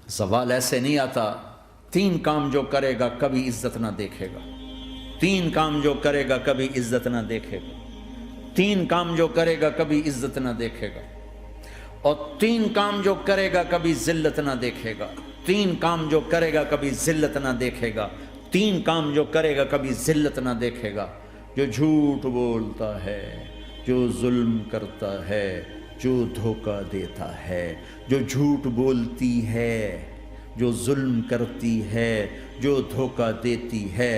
زوال ایسے نہیں آتا. 3 کام جو کرے گا کبھی عزت نہ دیکھے گا. 3 کام جو کرے گا کبھی عزت نہ دیکھے گا. 3 کام جو کرے گا کبھی عزت نہ دیکھے گا. اور 3 کام جو کرے گا کبھی ذلت نہ دیکھے گا. 3 کام جو کرے گا کبھی ذلت نہ دیکھے گا. 3 کام جو کرے گا کبھی ذلت نہ دیکھے گا. جو جھوٹ بولتا ہے، جو ظلم کرتا ہے، جو دھوکہ دیتا ہے، جو جھوٹ بولتی ہے، جو ظلم کرتی ہے، جو دھوکہ دیتی ہے،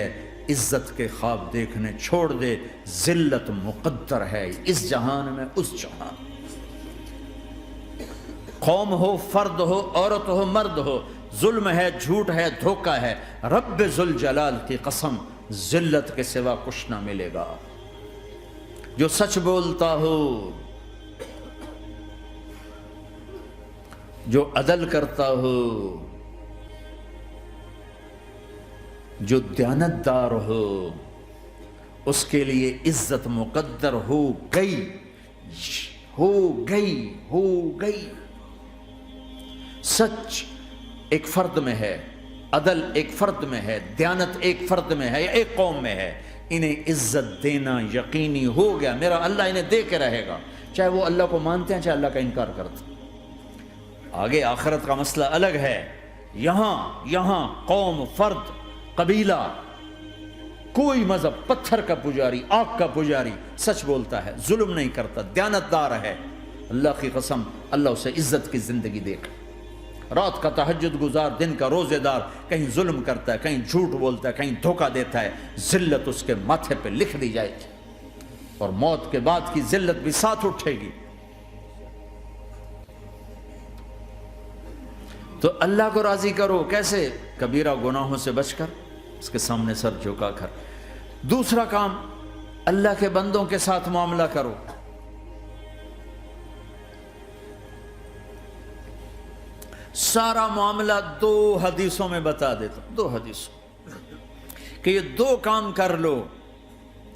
عزت کے خواب دیکھنے چھوڑ دے. ذلت مقدر ہے اس جہان میں اس جہان. قوم ہو، فرد ہو، عورت ہو، مرد ہو، ظلم ہے، جھوٹ ہے، دھوکہ ہے، رب ذوالجلال کی قسم ذلت کے سوا کچھ نہ ملے گا. جو سچ بولتا ہو، جو عدل کرتا ہو، جو دیانتدار ہو، اس کے لیے عزت مقدر ہو گئی، ہو گئی، ہو گئی. سچ ایک فرد میں ہے، عدل ایک فرد میں ہے، دیانت ایک فرد میں ہے یا ایک قوم میں ہے. انہیں عزت دینا یقینی ہو گیا. میرا اللہ انہیں دے کے رہے گا، چاہے وہ اللہ کو مانتے ہیں چاہے اللہ کا انکار کرتے ہیں. آگے آخرت کا مسئلہ الگ ہے. یہاں قوم، فرد، قبیلہ، کوئی مذہب، پتھر کا پجاری، آگ کا پجاری سچ بولتا ہے، ظلم نہیں کرتا، دیانتدار ہے، اللہ کی قسم اللہ اسے عزت کی زندگی دے گا. رات کا تہجد گزار، دن کا روزے دار، کہیں ظلم کرتا ہے، کہیں جھوٹ بولتا ہے، کہیں دھوکہ دیتا ہے، ذلت اس کے ماتھے پہ لکھ دی جائے گی اور موت کے بعد کی ذلت بھی ساتھ اٹھے گی. تو اللہ کو راضی کرو. کیسے؟ کبیرہ گناہوں سے بچ کر، اس کے سامنے سر جھکا کر. دوسرا کام، اللہ کے بندوں کے ساتھ معاملہ کرو. سارا معاملہ 2 حدیثوں میں بتا دیتا ہوں. 2 حدیثوں کہ یہ 2 کام کر لو،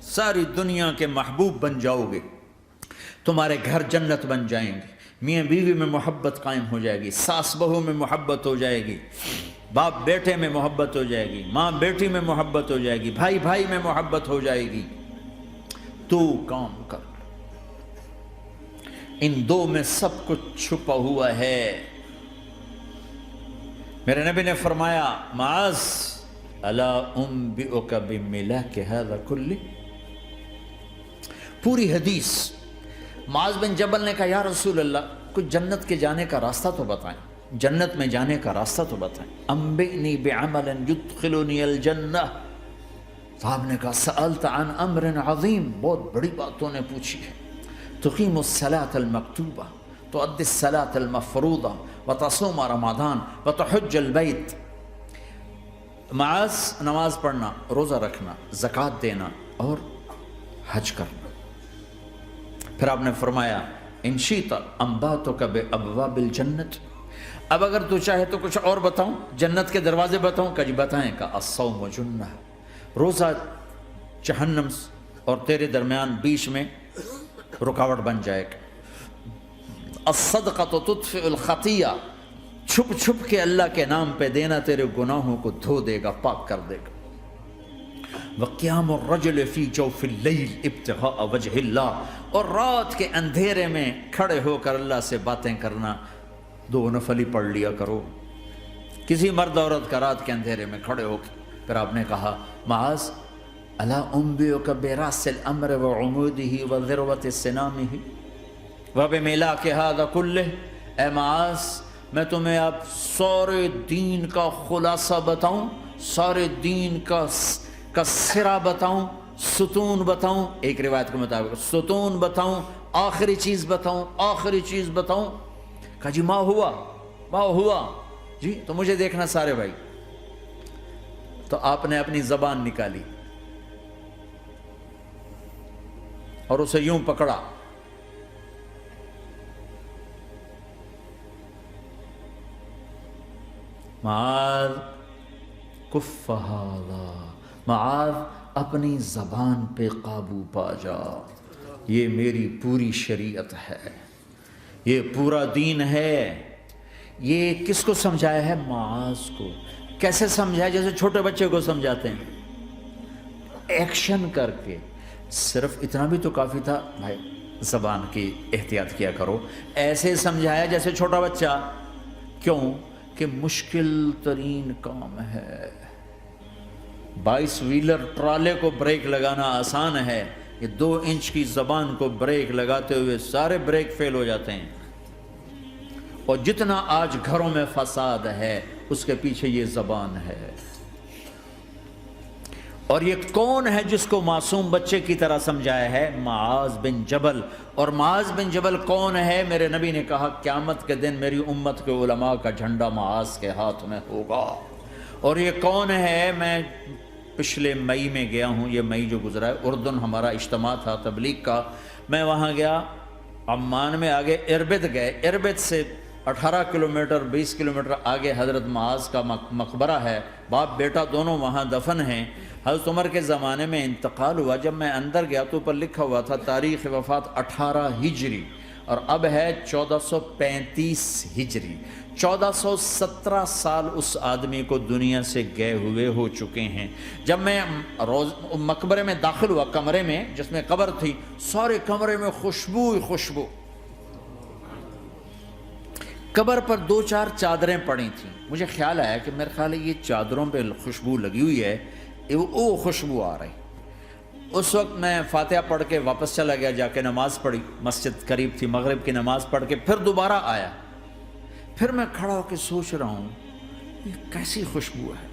ساری دنیا کے محبوب بن جاؤ گے. تمہارے گھر جنت بن جائیں گے. میاں بیوی میں محبت قائم ہو جائے گی، ساس بہو میں محبت ہو جائے گی، باپ بیٹے میں محبت ہو جائے گی، ماں بیٹی میں محبت ہو جائے گی، بھائی بھائی میں محبت ہو جائے گی. 2 کام کر. ان 2 میں سب کچھ چھپا ہوا ہے. میرے نبی نے فرمایا معاذ الا انبئک بملاک ھذا کلہ. پوری حدیث. معاذ بن جبل نے کہا یا رسول اللہ کچھ جنت کے جانے کا راستہ تو بتائیں، جنت میں جانے کا راستہ تو بتائیں. انبئنی بعمل یدخلنی الجنہ. صاحب نے کہا سألت عن امر عظیم، بہت بڑی باتوں نے پوچھی ہے. تقیم الصلاۃ المکتوبہ، تؤدی الصلاۃ المفروضہ، وتصوم رمضان، وتحج البیت. معاذ نماز پڑھنا، روزہ رکھنا، زکوٰۃ دینا اور حج کرنا. پھر آپ نے فرمایا ان شئت انبأتک بابواب الجنت. اب اگر تو چاہے تو کچھ اور بتاؤں، جنت کے دروازے بتاؤں؟ کہ جی بتائیں. کہ الصوم جنہ، روزہ جہنم اور تیرے درمیان بیچ میں رکاوٹ بن جائے گا. الصدقۃ تطفئ الخطیہ، چھپ چھپ کے اللہ کے نام پہ دینا تیرے گناہوں کو دھو دے گا، پاک کر دے گا. وقیام الرجل فی جوف اللیل ابتغاء وجہ اللہ، اور رات کے اندھیرے میں کھڑے ہو کر اللہ سے باتیں کرنا. 2 نفل ہی پڑھ لیا کرو، کسی مرد عورت کا رات کے اندھیرے میں کھڑے ہو کے. پھر آپ نے کہا معاذ الا انبئک براس الامر وعمودہ وذروۃ سنامہ وبملاک ھذا کلہ. اے معاذ میں تمہیں اب سارے دین کا خلاصہ بتاؤں، سارے دین کا سرا بتاؤں، ستون بتاؤں. ایک روایت کے مطابق ستون بتاؤں، آخری چیز بتاؤں، آخری چیز بتاؤں. کہا جی ما ہوا جی تو مجھے دیکھنا سارے بھائی. تو آپ نے اپنی زبان نکالی اور اسے یوں پکڑا. معاذ کف ھذا، معاذ اپنی زبان پہ قابو پا جا. یہ میری پوری شریعت ہے، یہ پورا دین ہے، یہ کس کو سمجھایا ہے؟ معاذ کو۔ کیسے سمجھایا؟ جیسے چھوٹے بچے کو سمجھاتے ہیں، ایکشن کر کے۔ صرف اتنا بھی تو کافی تھا، بھائی زبان کی احتیاط کیا کرو، ایسے سمجھایا جیسے چھوٹا بچہ۔ کیوں کہ مشکل ترین کام ہے۔ 22 ویلر ٹرالے کو بریک لگانا آسان ہے، یہ 2 انچ کی زبان کو بریک لگاتے ہوئے سارے بریک فیل ہو جاتے ہیں۔ اور جتنا آج گھروں میں فساد ہے اس کے پیچھے یہ زبان ہے۔ اور یہ کون ہے جس کو معصوم بچے کی طرح سمجھایا ہے؟ معاذ بن جبل۔ اور معاذ بن جبل کون ہے؟ میرے نبی نے کہا قیامت کے دن میری امت کے علماء کا جھنڈا معاذ کے ہاتھ میں ہوگا۔ اور یہ کون ہے؟ میں پچھلے مئی میں گیا ہوں، یہ مئی جو گزرا ہے، اردن ہمارا اجتماع تھا تبلیغ کا، میں وہاں گیا، عمان میں آگے اربد گئے، اربد سے 18 کلومیٹر 20 کلومیٹر آگے حضرت معاذ کا مقبرہ ہے، باپ بیٹا دونوں وہاں دفن ہیں۔ حضرت عمر کے زمانے میں انتقال ہوا، جب میں اندر گیا تو اوپر لکھا ہوا تھا تاریخ وفات 18 ہجری، اور اب ہے 1435 ہجری۔ 1417 سال اس آدمی کو دنیا سے گئے ہوئے ہو چکے ہیں۔ جب میں مقبرے میں داخل ہوا، کمرے میں جس میں قبر تھی، سارے کمرے میں خوشبو ہی خوشبو۔ قبر پر 2-4 چادریں پڑی تھیں، مجھے خیال آیا کہ میرے خیال ہے یہ چادروں پہ خوشبو لگی ہوئی ہے، وہ خوشبو آ رہی۔ اس وقت میں فاتحہ پڑھ کے واپس چلا گیا، جا کے نماز پڑھی، مسجد قریب تھی، مغرب کی نماز پڑھ کے پھر دوبارہ آیا، پھر میں کھڑا ہو کے سوچ رہا ہوں یہ کیسی خوشبو ہے۔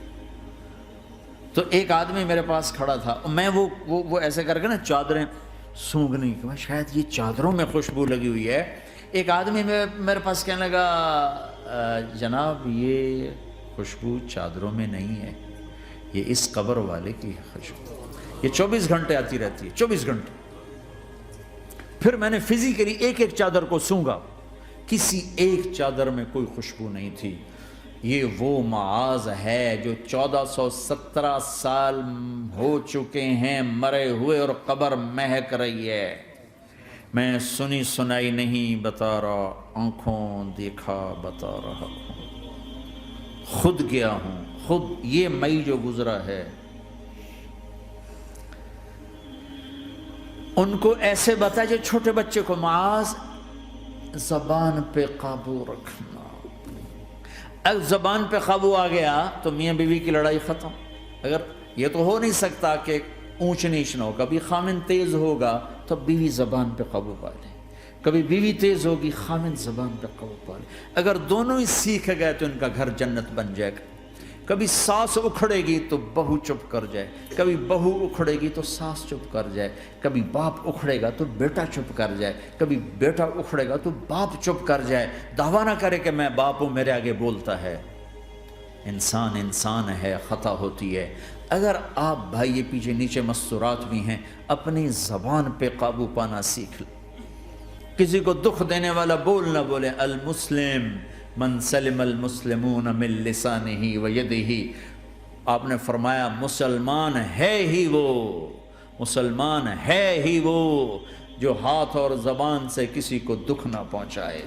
تو ایک آدمی میرے پاس کھڑا تھا، میں وہ ایسے کر کے نا چادریں سونگھنے کی، شاید یہ چادروں میں خوشبو لگی ہوئی ہے۔ ایک آدمی میرے پاس کہنے لگا جناب یہ خوشبو چادروں میں نہیں ہے، یہ اس قبر والے کی خوشبو، یہ 24 گھنٹے آتی رہتی ہے، 24 گھنٹے۔ پھر میں نے فزیکلی ایک ایک چادر کو سونگا، کسی ایک چادر میں کوئی خوشبو نہیں تھی۔ یہ وہ معاذ ہے جو 1417 سال ہو چکے ہیں مرے ہوئے، اور قبر مہک رہی ہے۔ میں سنی سنائی نہیں بتا رہا، آنکھوں دیکھا بتا رہا ہوں، خود گیا ہوں، خود یہ مئی جو گزرا ہے۔ ان کو ایسے بتا جو چھوٹے بچے کو، معاذ زبان پہ قابو رکھنا۔ اگر زبان پہ قابو آ گیا تو میاں بیوی کی لڑائی ختم۔ اگر یہ تو ہو نہیں سکتا کہ اونچ نیچ نہ ہو، کبھی خامن تیز ہوگا تو بیوی زبان پہ قابو پا لے، کبھی بیوی تیز ہوگی خامن زبان پہ قابو پا لے۔ اگر دونوں ہی سیکھ گئے تو ان کا گھر جنت بن جائے گا۔ کبھی ساس اکھڑے گی تو بہو چپ کر جائے، کبھی بہو اکھڑے گی تو ساس چپ کر جائے، کبھی باپ اکھڑے گا تو بیٹا چپ کر جائے، کبھی بیٹا اکھڑے گا تو باپ چپ کر جائے، دعویٰ نہ کرے کہ میں باپ ہوں میرے آگے بولتا ہے۔ انسان ہے، خطا ہوتی ہے۔ اگر آپ بھائی یہ پیچھے نیچے مستورات بھی ہیں، اپنی زبان پہ قابو پانا سیکھ لیں۔ کسی کو دکھ دینے والا بول نہ بولے۔ المسلم من سلم المسلمون من لسانہ و یدہ، آپ نے فرمایا مسلمان ہے ہی وہ جو ہاتھ اور زبان سے کسی کو دکھ نہ پہنچائے۔